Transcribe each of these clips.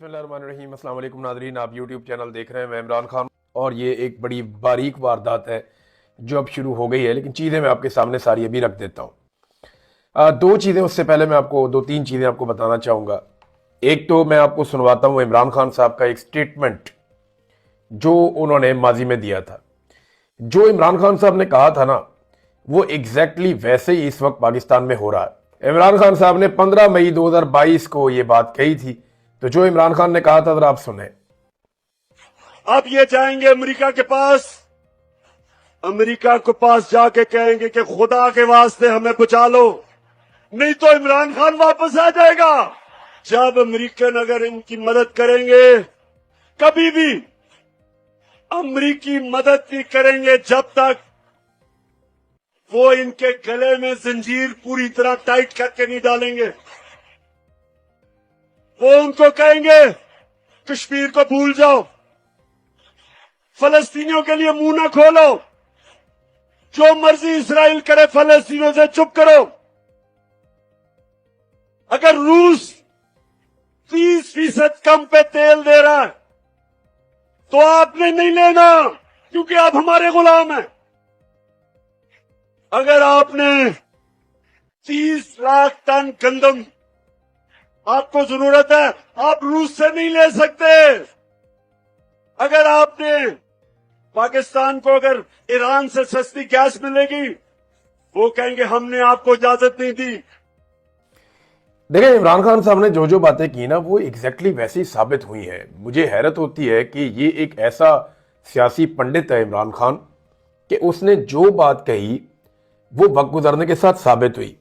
बिस्मिल्लाहिर्रहमानिर्रहीम। अस्सलाम वालेकुम नाज़रीन, आप यूट्यूब चैनल देख रहे हैं। मैं इमरान खान और ये एक बड़ी बारीक वारदात है जो अब शुरू हो गई है, लेकिन चीज़ें मैं आपके सामने सारी अभी रख देता हूँ। दो चीज़ें उससे पहले मैं आपको दो तीन चीज़ें आपको बताना चाहूँगा। एक तो मैं आपको सुनवाता हूँ इमरान खान साहब का एक स्टेटमेंट जो उन्होंने माजी में दिया था। जो इमरान खान साहब ने कहा था ना, वो एग्जैक्टली वैसे ही इस वक्त पाकिस्तान में हो रहा है। इमरान खान साहब ने 15 मई 2022 को ये बात कही थी। तो जो इमरान खान ने कहा था जरा आप सुने। अब ये जाएंगे अमेरिका के पास, अमेरिका के पास जाके कहेंगे कि खुदा के वास्ते हमें बचा लो, नहीं तो इमरान खान वापस आ जाएगा। जब अमेरिकन अगर इनकी मदद करेंगे, कभी भी अमेरिकी मदद नहीं करेंगे जब तक वो इनके गले में जंजीर पूरी तरह टाइट करके नहीं डालेंगे। वो उनको कहेंगे कश्मीर को भूल जाओ, फलस्तीनियों के लिए मुंह न खोलो, जो मर्जी इसराइल करे फलस्तीनियों से चुप करो। अगर रूस 30% कम पे तेल दे रहा है तो आपने नहीं लेना, क्योंकि आप हमारे गुलाम हैं। अगर आपने 30 लाख टन गंदम आपको जरूरत है, आप रूस से नहीं ले सकते। अगर आपने पाकिस्तान को अगर ईरान से सस्ती गैस मिलेगी, वो कहेंगे हमने आपको इजाजत नहीं दी। देखिए, इमरान खान साहब ने जो जो बातें की ना, वो एग्जैक्टली वैसी साबित हुई है। मुझे हैरत होती है कि ये एक ऐसा सियासी पंडित है इमरान खान कि उसने जो बात कही वो वक्त गुजरने के साथ साबित हुई।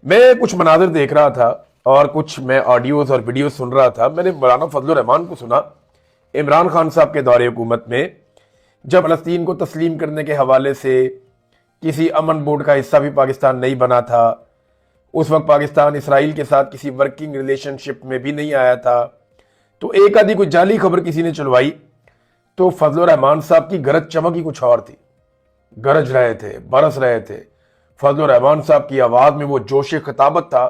मैं कुछ मनाजिर देख रहा था और कुछ मैं ऑडियोज और वीडियो सुन रहा था। मैंने मौलाना फजलुर रहमान को सुना इमरान खान साहब के दौरे हुकूमत में, जब फलस्तीन को तस्लीम करने के हवाले से किसी अमन बोर्ड का हिस्सा भी पाकिस्तान नहीं बना था। उस वक्त पाकिस्तान इसराइल के साथ किसी वर्किंग रिलेशनशिप में भी नहीं आया था। तो एक आधी कोई जाली खबर किसी ने चलवाई तो फजलुर रहमान साहब की गरज चमक ही कुछ और थी। गरज रहे थे, बरस रहे थे। फजलुर रहमान साहब की आवाज में वो जोश खिताबत था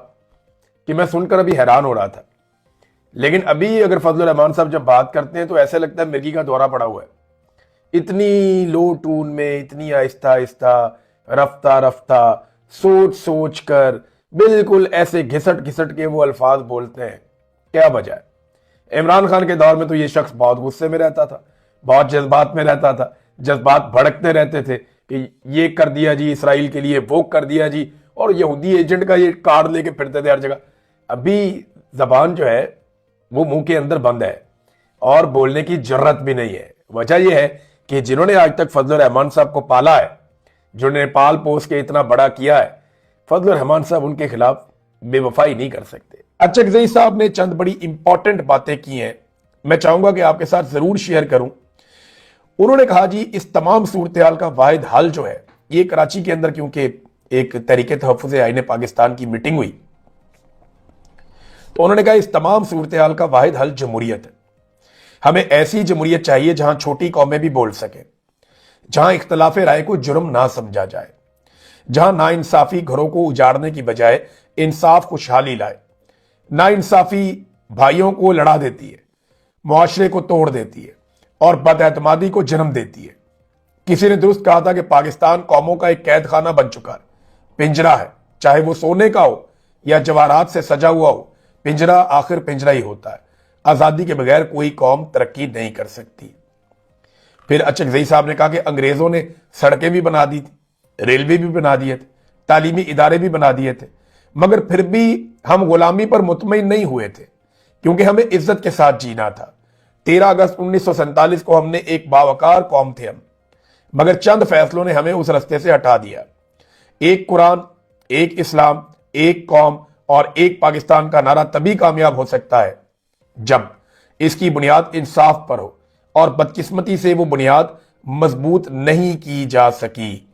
कि मैं सुनकर अभी हैरान हो रहा था। लेकिन अभी अगर फजलुर रहमान साहब जब बात करते हैं तो ऐसे लगता है मिर्गी का दौरा पड़ा हुआ है। इतनी लो टून में, इतनी आहिस्ता आहिस्ता, रफ्ता रफ्ता, सोच सोच कर, बिल्कुल ऐसे घिसट घिसट के वो अल्फाज बोलते हैं। क्या वजह है? इमरान खान के दौर में तो ये शख्स बहुत गुस्से में रहता था, बहुत जज्बात में रहता था, जज्बात भड़कते रहते थे कि ये कर दिया जी इसराइल के लिए, वो कर दिया जी, और यहूदी एजेंट का ये कार्ड लेके फिरते थे हर जगह। अभी जबान जो है वो मुंह के अंदर बंद है और बोलने की जरूरत भी नहीं है। वजह यह है कि जिन्होंने आज तक फजलुर रहमान साहब को पाला है, जिन्होंने पाल पोस के इतना बड़ा किया है, फजलुर रहमान साहब उनके खिलाफ बेवफाई नहीं कर सकते। अचकज़ई साहब ने चंद बड़ी इंपॉर्टेंट बातें की हैं, मैं चाहूंगा कि आपके साथ जरूर शेयर करूं। उन्होंने कहा जी इस तमाम सूरत हाल का वाहिद हल जो है, ये कराची के अंदर क्योंकि एक तहरीके तहफ़्फ़ुज़ आईन पाकिस्तान की मीटिंग हुई, तो उन्होंने कहा इस तमाम सूरत हाल का वाहिद हल जमहूरियत है। हमें ऐसी जमहूरियत चाहिए जहां छोटी कौमें भी बोल सकें, जहां इख्तलाफ राय को जुर्म ना समझा जाए, जहां नाइंसाफी घरों को उजाड़ने की बजाय इंसाफ खुशहाली लाए। नाइंसाफी भाइयों को लड़ा देती है, मुआशरे को तोड़ देती है और बदएतमादी को जन्म देती है। किसी ने दुरुस्त कहा था कि पाकिस्तान कौमों का एक कैद खाना बन चुका है, पिंजरा है, चाहे वो सोने का हो या जवाहरात से सजा हुआ हो, पिंजरा आखिर पिंजरा ही होता है। आजादी के बगैर कोई कौम तरक्की नहीं कर सकती। फिर अचकज़ई साहब ने कहा कि अंग्रेजों ने सड़कें भी बना दी थी, रेलवे भी बना दिए थे, तालीमी इदारे भी बना दिए थे, मगर फिर भी हम गुलामी पर मुतमईन नहीं हुए थे, क्योंकि हमें इज्जत के साथ जीना था। 13 अगस्त 1947 को हमने एक बावकार कौम थे हम, मगर चंद फैसलों ने हमें उस रास्ते से हटा दिया। एक कुरान, एक इस्लाम, एक कौम और एक पाकिस्तान का नारा तभी कामयाब हो सकता है जब इसकी बुनियाद इंसाफ पर हो, और बदकिस्मती से वो बुनियाद मजबूत नहीं की जा सकी।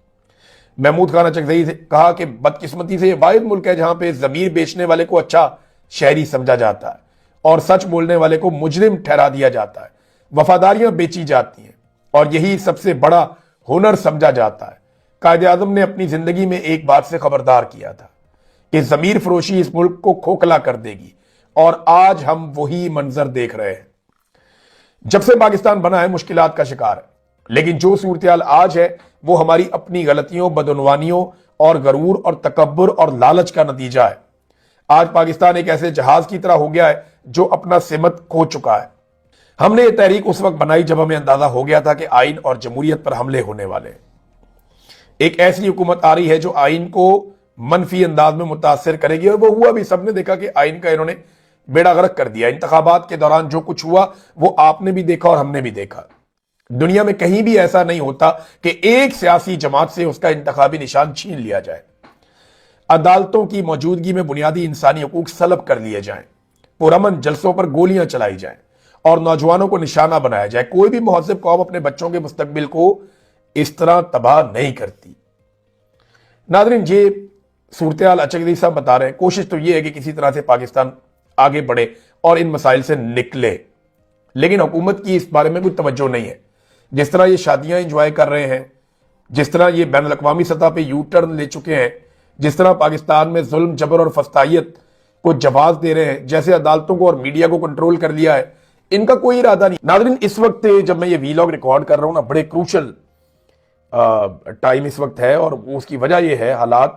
महमूद खान अचकज़ई से कहा कि बदकिस्मती से वाहिद मुल्क है जहां पे जमीर बेचने वाले को अच्छा शहरी समझा जाता है और सच बोलने वाले को मुजरिम ठहरा दिया जाता है। वफादारियां बेची जाती हैं और यही सबसे बड़ा हुनर समझा जाता है। कायदे आज़म ने अपनी जिंदगी में एक बात से खबरदार किया था कि जमीर फरोशी इस मुल्क को खोखला कर देगी اور آج ہم وہی منظر دیکھ رہے ہیں۔ جب سے پاکستان بنا ہے مشکلات کا شکار ہے، لیکن جو صورتحال آج ہے وہ ہماری اپنی غلطیوں، بدعنوانیوں اور غرور اور تکبر اور لالچ کا نتیجہ ہے۔ آج پاکستان ایک ایسے جہاز کی طرح ہو گیا ہے جو اپنا سمت کھو چکا ہے۔ ہم نے یہ تحریک اس وقت بنائی جب ہمیں اندازہ ہو گیا تھا کہ آئین اور جمہوریت پر حملے ہونے والے ہیں۔ ایک ایسی حکومت آ رہی ہے جو آئین کو منفی انداز میں متاثر کرے گی، اور وہ ہوا بھی۔ سب نے دیکھا کہ آئین کا انہوں نے بیڑا غرق کر دیا۔ انتخابات کے دوران جو کچھ ہوا وہ آپ نے بھی دیکھا اور ہم نے بھی دیکھا۔ دنیا میں کہیں بھی ایسا نہیں ہوتا کہ ایک سیاسی جماعت سے اس کا انتخابی نشان چھین لیا جائے، عدالتوں کی موجودگی میں بنیادی انسانی حقوق سلب کر لیے جائیں، پرامن جلسوں پر گولیاں چلائی جائیں اور نوجوانوں کو نشانہ بنایا جائے۔ کوئی بھی مہذب قوم اپنے بچوں کے مستقبل کو اس طرح تباہ نہیں کرتی۔ ناظرین، یہ صورتحال اچکدی صاحب بتا رہے ہیں۔ کوشش تو یہ ہے کہ کسی طرح سے پاکستان آگے بڑھے اور ان مسائل سے نکلے، لیکن حکومت کی اس بارے میں کوئی توجہ نہیں ہے۔ جس طرح یہ شادیاں انجوائے کر رہے ہیں، جس طرح یہ بین الاقوامی سطح پہ یو ٹرن لے چکے ہیں، جس طرح پاکستان میں ظلم، جبر اور فسطائیت کو جواز دے رہے ہیں، جیسے عدالتوں کو اور میڈیا کو کنٹرول کر لیا ہے، ان کا کوئی ارادہ نہیں۔ ناظرین، اس وقت جب میں یہ ویلاگ ریکارڈ کر رہا ہوں نا، بڑے کروشل ٹائم اس وقت ہے، اور اس کی وجہ یہ ہے حالات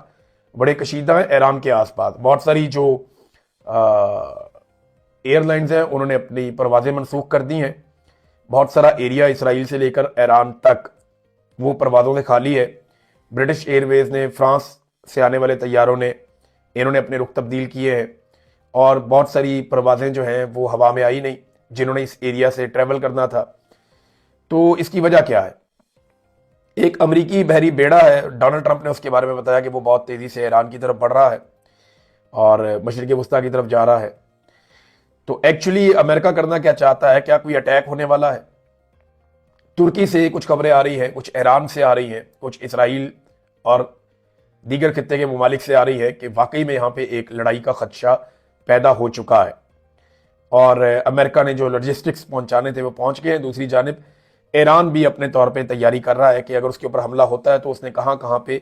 بڑے کشیدہ ہیں ایران کے آس پاس۔ بہت ساری جو ایئر لائنز ہیں انہوں نے اپنی پروازیں منسوخ کر دی ہیں۔ بہت سارا ایریا اسرائیل سے لے کر ایران تک وہ پروازوں سے خالی ہے۔ برٹش ایئر ویز نے، فرانس سے آنے والے طیاروں نے، انہوں نے اپنے رخ تبدیل کیے ہیں، اور بہت ساری پروازیں جو ہیں وہ ہوا میں آئی نہیں جنہوں نے اس ایریا سے ٹریول کرنا تھا۔ تو اس کی وجہ کیا ہے؟ ایک امریکی بحری بیڑا ہے، ڈونلڈ ٹرمپ نے اس کے بارے میں بتایا کہ وہ بہت تیزی سے ایران کی طرف بڑھ رہا ہے اور مشرق وسطیٰ کی طرف جا رہا ہے۔ تو ایکچولی امریکہ کرنا کیا چاہتا ہے؟ کیا کوئی اٹیک ہونے والا ہے؟ ترکی سے کچھ خبریں آ رہی ہیں، کچھ ایران سے آ رہی ہیں، کچھ اسرائیل اور دیگر خطے کے ممالک سے آ رہی ہے کہ واقعی میں یہاں پہ ایک لڑائی کا خدشہ پیدا ہو چکا ہے، اور امریکہ نے جو لاجسٹکس پہنچانے تھے وہ پہنچ گئے ہیں۔ دوسری جانب ایران بھی اپنے طور پہ تیاری کر رہا ہے کہ اگر اس کے اوپر حملہ ہوتا ہے تو اس نے کہاں کہاں پہ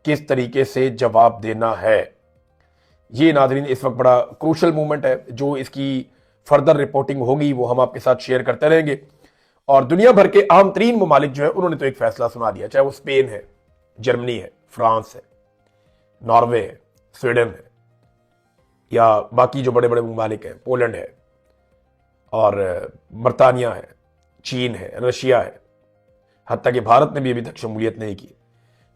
کس طریقے سے جواب دینا ہے۔ یہ ناظرین اس وقت بڑا کروشل مومنٹ ہے۔ جو اس کی فردر رپورٹنگ ہوگی وہ ہم آپ کے ساتھ شیئر کرتے رہیں گے، اور دنیا بھر کے اہم ترین ممالک جو ہیں انہوں نے تو ایک فیصلہ سنا دیا، چاہے وہ اسپین ہے، جرمنی ہے، فرانس ہے، ناروے ہے، سویڈن ہے، یا باقی جو بڑے بڑے ممالک ہیں، پولینڈ ہے، اور برطانیہ ہے، چین ہے، رشیا ہے، حتیٰ کہ بھارت نے بھی ابھی تک شمولیت نہیں کی۔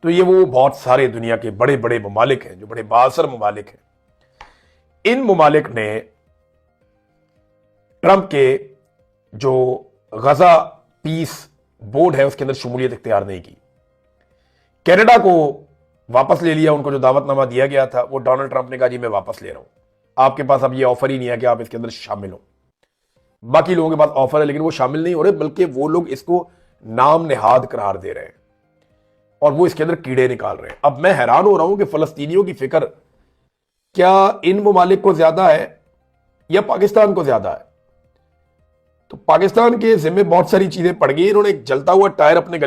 تو یہ وہ بہت سارے دنیا کے بڑے بڑے ممالک ہیں جو بڑے بااثر ممالک ہیں۔ ان ممالک نے ٹرمپ کے جو غزہ پیس بورڈ ہے اس کے اندر شمولیت اختیار نہیں کی۔ کینیڈا کو واپس لے لیا، ان کو جو دعوت نامہ دیا گیا تھا وہ ڈونلڈ ٹرمپ نے کہا جی میں واپس لے رہا ہوں، آپ کے پاس اب یہ آفر ہی نہیں ہے کہ آپ اس کے اندر شامل ہوں۔ باقی لوگوں کے پاس آفر ہے لیکن وہ شامل نہیں ہو رہے، بلکہ وہ لوگ اس کو نام نہاد قرار دے رہے ہیں اور وہ اس کے اندر کیڑے نکال رہے ہیں۔ اب میں حیران ہو رہا ہوں کہ فلسطینیوں کی فکر کیا ان ممالک کو زیادہ ہے یا پاکستان کو زیادہ ہے؟ تو پاکستان کے ذمہ بہت ساری چیزیں پڑ گئی۔ انہوں نے ایک جلتا ہوا ٹائر اپنے گلے